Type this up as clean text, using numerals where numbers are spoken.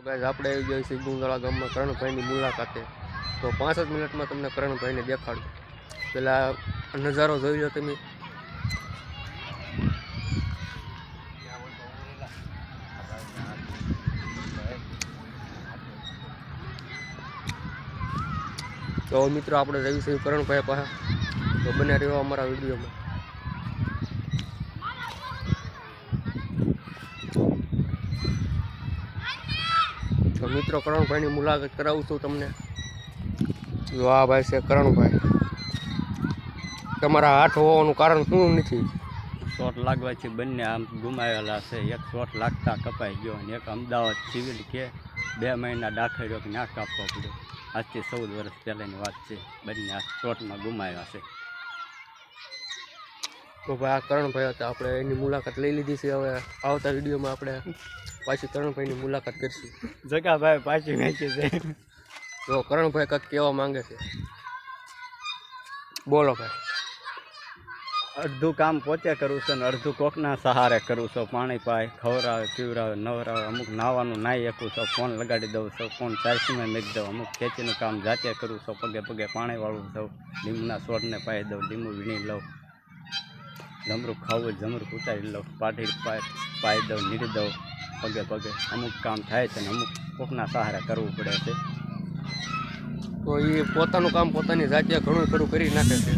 Guys આપણે આવી ગયા છીએ ગુંદળા ગામમાં કરણભાઈની મુલાકાતે. તો 5 જ મિનિટમાં તમને કરણભાઈને દેખાડું. પેલા નજારો જોઈ લો તમે. તો મિત્રો આપણે રવિ છે કરણભાઈ પાસે. તો બને રહ્યો અમારા વિડીયોમાં. તો મિત્રો કરણભાઈની મુલાકાત કરાવું છું તમને. જો આ ભાઈ છે કરણભાઈ. તમારા હાથ હોવાનું કારણ શું નથી? શોટ લાગવાથી બંને આમ ગુમાવેલા છે. એક શોટ લાગતા કપાઈ ગયો અને એક અમદાવાદ સિવિલ કે 2 મહિના દાખલ રહ્યો કે ના કાપવો પડ્યો. આજથી 14 વર્ષ પહેલાંની વાત છે. બંને આ શોટમાં ગુમાવ્યા છે. તો ભાઈ આ કરણભાઈ હતા. આપણે એની મુલાકાત લઈ લીધી છે. હવે આવતા વિડીયોમાં આપણે પાછી કરણભાઈની મુલાકાત કરીશું. જગાભાઈ પાછી વેચી છે. તો કરણભાઈ કંઈક કહેવા માંગે છે, બોલો ભાઈ. અડધું કામ પોતે કરું છું ને અડધું કોકના સહારે કરું છું. પાણી પાય, ખવડાવે, પીવડાવે, નવરાવે. અમુક નાવાનું નાહી શકું છું, ફોન લગાડી દઉં છું, ફોન ચાર્જિંગમાં મૂકી દઉં. અમુક ખેતીનું કામ જાતે કરું છું. પગે પગે પાણી વાળું છું. લીંબુના છોડને પાઈ દઉં, લીંબુ વીણી લઉં. જમરૂક ખાવું જમરૂક ઉતારી લઉં, પાટી પાઈ દઉં, નીરી દઉં પગે પગે. અમુક કામ થાય છે ને અમુક કોકના સહારે કરવું પડે છે. તો એ પોતાનું કામ પોતાની જાતે ઘણું ખરું કરી નાખે છે.